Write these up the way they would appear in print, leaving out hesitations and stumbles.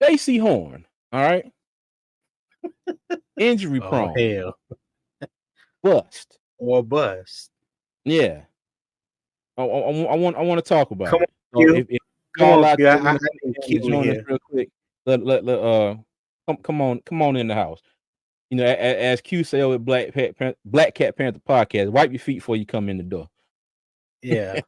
Jaycee Horn, all right, injury Oh prone, hell, bust. or bust. Yeah, I want to talk about Come on, it. So Q. if Come y'all on, out Q. there I want need to Q in join us here. real quick, come on in the house. As Q say over Black Cat Panther podcast, wipe your feet before you come in the door. Yeah.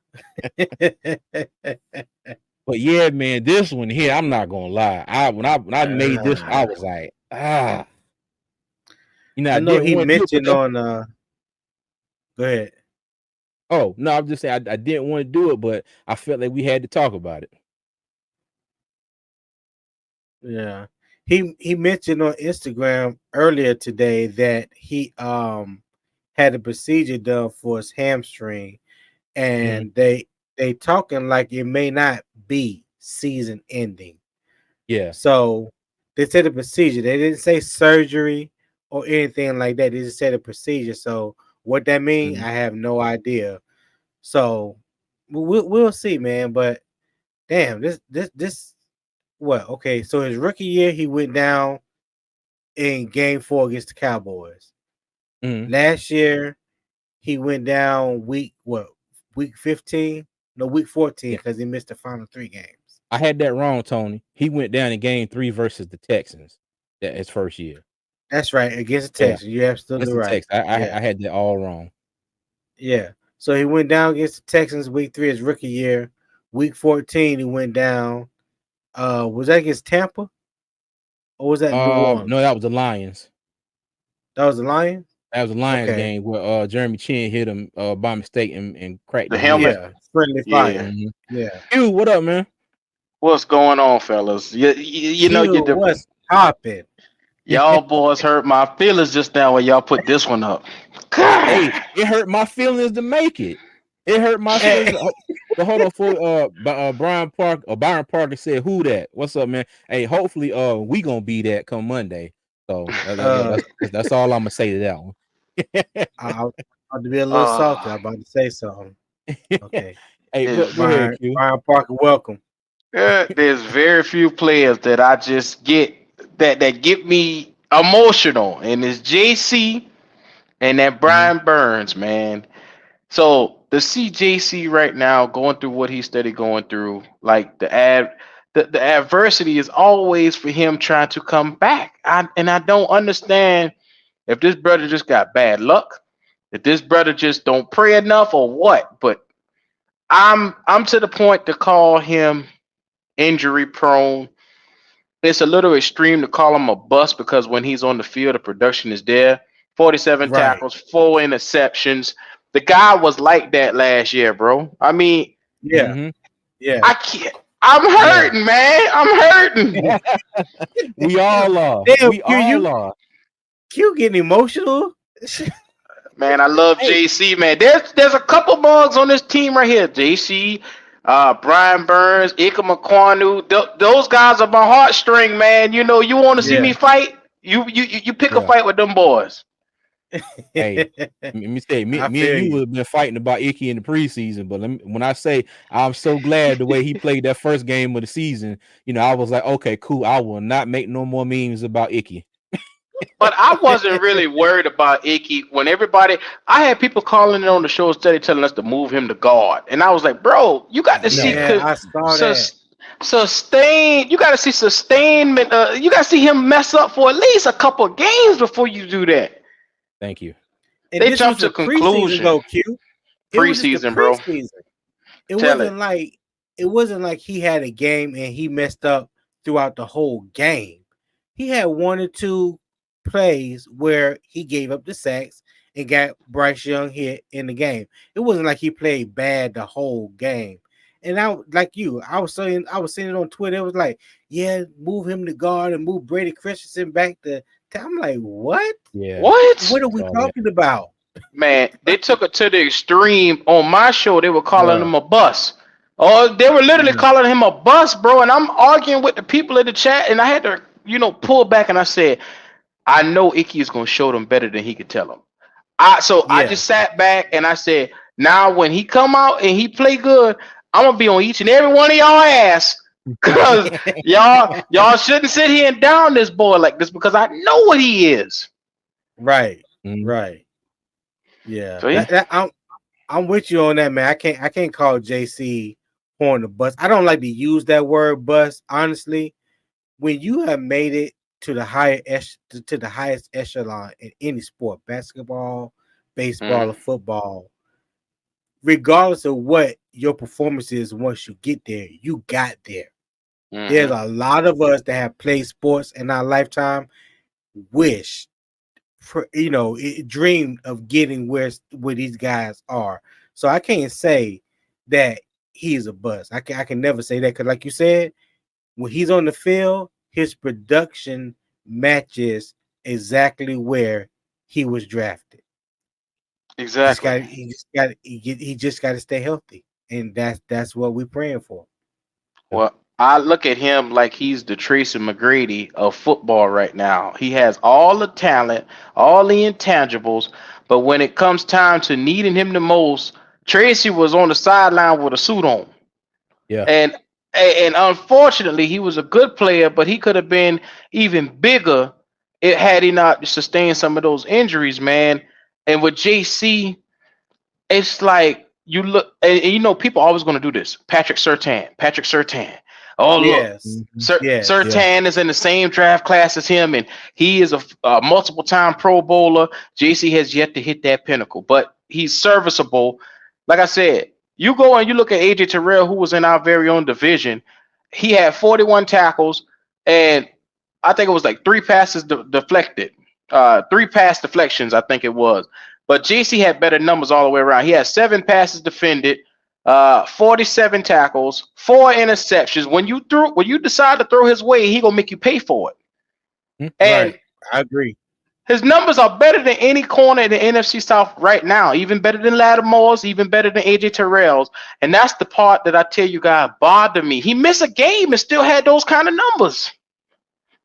But yeah, man, this one here, I'm not gonna lie. When I made this, I was like, I I know didn't he want to do it, but mentioned on. Go ahead. oh no, I'm just saying I didn't want to do it, but I felt like we had to talk about it. Yeah. He mentioned on Instagram earlier today that he had a procedure done for his hamstring, and they talking like it may not be season ending. Yeah. So they said a procedure. They didn't say surgery or anything like that. They just said a procedure. So what that means, I have no idea. So we'll see, man. But damn, this what? Okay, so his rookie year, he went down in Game 4 against the Cowboys. Last year, he went down week 15? No, week 14 because he missed the final 3 games. I had that wrong, Tony. He went down in Game 3 versus the Texans. That his first year. That's right, against the Texans. You're absolutely right. I had that all wrong. Yeah. So he went down against the Texans week 3 his rookie year. Week 14, he went down. Was that against Tampa? Or was that New Orleans? No, that was the Lions. That was the Lions? That was the Lions game where Jeremy Chin hit him by mistake and cracked the his helmet. head. Friendly fire. Yeah. Q, what up, man? What's going on, fellas? You know you what's popping? Y'all boys hurt my feelings just now when y'all put this one up. God. Hey, it hurt my feelings to make it. It hurt my feelings. But hold on for Byron Parker said, "Who that? What's up, man? Hey, hopefully we gonna be that come Monday. So that's all I'm gonna say to that one. I'll to be a little salty. I'm about to say something. Okay. Hey, go ahead, Q. Byron Parker, welcome. There's very few players that I just get that get me emotional, and it's Jaycee and that Brian Burns, man. So to see Jaycee right now going through what he's steady going through, like the adversity is always for him trying to come back. I don't understand if this brother just got bad luck, if this brother just don't pray enough or what. But I'm to the point to call him injury prone. It's a little extreme to call him a bust because when he's on the field, the production is there. 47 tackles, 4 interceptions. The guy was like that last year, bro. I mean, yeah. I can't. I'm hurting, man. I'm hurting. We all are. Damn, we all are. Q getting emotional. Man, I love Jaycee, man. There's a couple bugs on this team right here. Jaycee, Brian Burns, Ika McQuanu. Those guys are my heartstring, man. You know, you want to see me fight? You pick a fight with them boys. Hey, let me say, me and you would have been fighting about Icky in the preseason, but when I say I'm so glad the way he played that first game of the season, I was like, okay, cool. I will not make no more memes about Icky. But I wasn't really worried about Icky when I had people calling in on the show steady telling us to move him to guard. And I was like, bro, you got to see sustain. You got to see sustainment. You got to see him mess up for at least a couple of games before you do that. Thank you. And they jumped to conclusion. Preseason, bro. It wasn't like he had a game and he messed up throughout the whole game. He had 1 or 2 plays where he gave up the sacks and got Bryce Young hit in the game. It wasn't like he played bad the whole game. And I was saying it on Twitter. It was like, yeah, move him to guard and move Brady Christensen back to. I'm like, what? Yeah. What are we talking about? Man, they took it to the extreme. On my show, they were calling him a bust. Oh, they were literally calling him a bust, bro. And I'm arguing with the people in the chat, and I had to, pull back, and I said, I know Icky is gonna show them better than he could tell them. I just sat back and I said, now when he come out and he play good, I'm gonna be on each and every one of y'all ass Cause y'all shouldn't sit here and down this boy like this because I know what he is. Right, Mhm. right. Yeah, So yeah, I'm with you on that, man. I can't call JC on the bus. I don't like to use that word bus, honestly. When you have made it to the to the highest echelon in any sport, basketball, baseball, mm, or football, regardless of what your performance is once you get there, you got there. There's mm-hmm, a lot of us that have played sports in our lifetime wish for dreamed of getting where these guys are. So I can't say that he's a bust. I can never say that because, like you said, when he's on the field, his production matches exactly where he was drafted. exactly. He just got to stay healthy, and that's what we're praying for. Well, I look at him like he's the Tracy McGrady of football right now. He has all the talent, all the intangibles, but when it comes time to needing him the most, Tracy was on the sideline with a suit on. Yeah. And and unfortunately, he was a good player, but he could have been even bigger it had he not sustained some of those injuries, man. And with JC, it's like you look, and you know, people always going to do this. Patrick Sertan. Oh, look, Yes, Mhm. yes, Yeah. Sertan is in the same draft class as him, and he is a multiple time Pro Bowler. JC has yet to hit that pinnacle, but he's serviceable. Like I said, you go and you look at AJ Terrell, who was in our very own division. He had 41 tackles, and I think it was like three passes deflected, three pass deflections, I think it was. But JC had better numbers all the way around. He had seven passes defended, 47 tackles, four interceptions. When you decide to throw his way, he gonna make you pay for it. Mhm. And right. I agree. his numbers are better than any corner in the NFC South right now. Even better than Lattimore's, even better than AJ Terrell's. And that's the part that I tell you guys bothered me. He missed a game and still had those kind of numbers.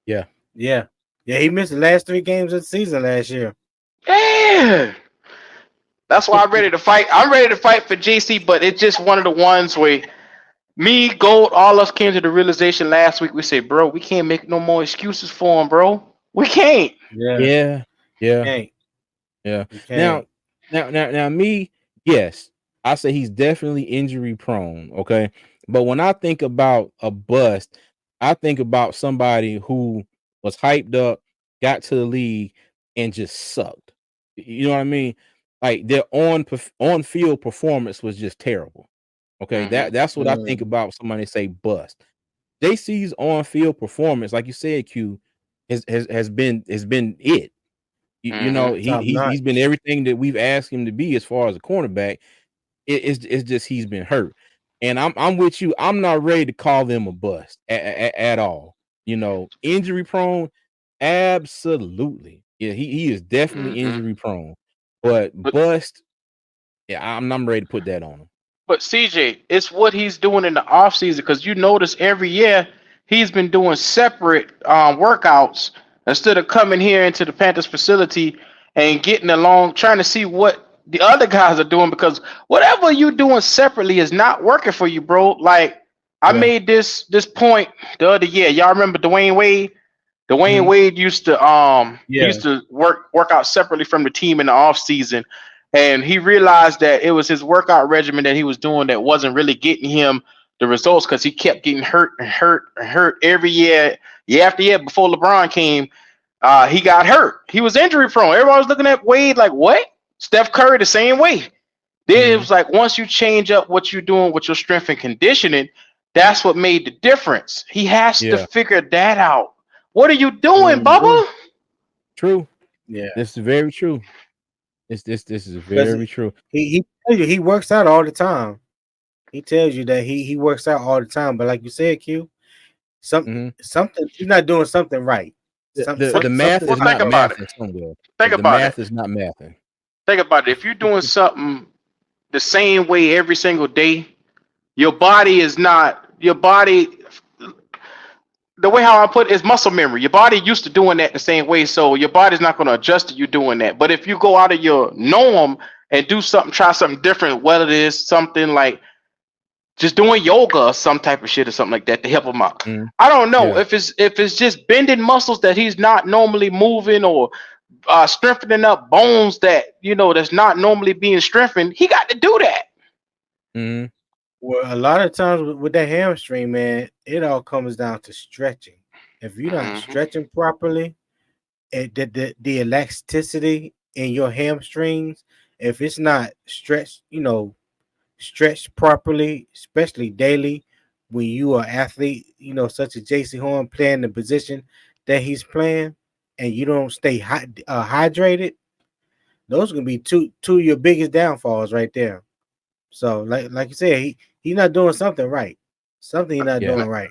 Yeah. Yeah, yeah. He missed the last 3 games of the season last year. Yeah. That's why I'm ready to fight. I'm ready to fight for JC, but it's just one of the ones where me, Gold, all us came to the realization last week. We said, bro, we can't make no more excuses for him, bro. We can't. Yeah, Yeah. Yeah. can't. Yeah. You Now, can't. now, me, yes, I say he's definitely injury prone. Okay, but when I think about a bust, I think about somebody who was hyped up, got to the league, and just sucked. You know what I mean? Like their on field performance was just terrible. Okay, Mm-hmm. that's what I think Mm, about when somebody say bust. JC's on field performance, like you said, Q, has been it. You Mm-hmm. know, top he's been notch. everything that we've asked him to be as far as a cornerback. It's just he's been hurt, and I'm with you. I'm not ready to call them a bust at all. You know, injury prone, absolutely. Yeah, he is definitely Mm-hmm. injury prone, but But bust. Yeah, I'm ready to put that on him. But CJ, it's what he's doing in the offseason because you notice every year he's been doing separate workouts instead of coming here into the Panthers facility and getting along, trying to see what the other guys are doing because whatever you doing separately is not working for you, bro. Like I Yeah. made this point the other year. Y'all remember Dwayne Wade? Dwayne Mhm. Wade used to he Yeah, used to work out separately from the team in the off season, and he realized that it was his workout regimen that he was doing that wasn't really getting him the results because he kept getting hurt and hurt and hurt every year after year. Before LeBron came, he got hurt. He was injury prone. Everybody was looking at Wade like, what? Steph Curry the same way. Then it Mhm. was like once you change up what you're doing with your strength and conditioning, that's what made the difference. He has to Yeah. figure that out. What are you doing, mm, True. Bubba? True. yeah. This is very true. This is Because very true. he tells you he works out all the time. He tells you that he works out all the time. But like you said, Q, some Mhm. something he's not doing something right. The Some the Well, the some math something well, is is think not not right. about it. mathing somewhere. Think The about it. math is not mathing. Think about it. If you're doing something the same way every single day, your body is not your body. The way how I put it is muscle memory. Your body used to doing that the same way, so your body's not going to adjust to you doing that. But if you go out of your norm and do something, try something different, whether it is something like just doing yoga or some type of shit or something like that to help him out. Mm, I don't know yeah. if it's just bending muscles that he's not normally moving, or strengthening up bones that that's not normally being strengthened. He got to do that. Mm, Well, a lot of times with that hamstring, man, it all comes down to stretching. If you're not Hmm. stretching properly, the elasticity in your hamstrings, if it's not stretched, stretched properly, especially daily, when you are athlete, such as Jaycee Horn playing the position that he's playing, and you don't stay hydrated, those are gonna be two of your biggest downfalls right there. So, like you said, he's not doing something right. Something he's not yeah. doing right.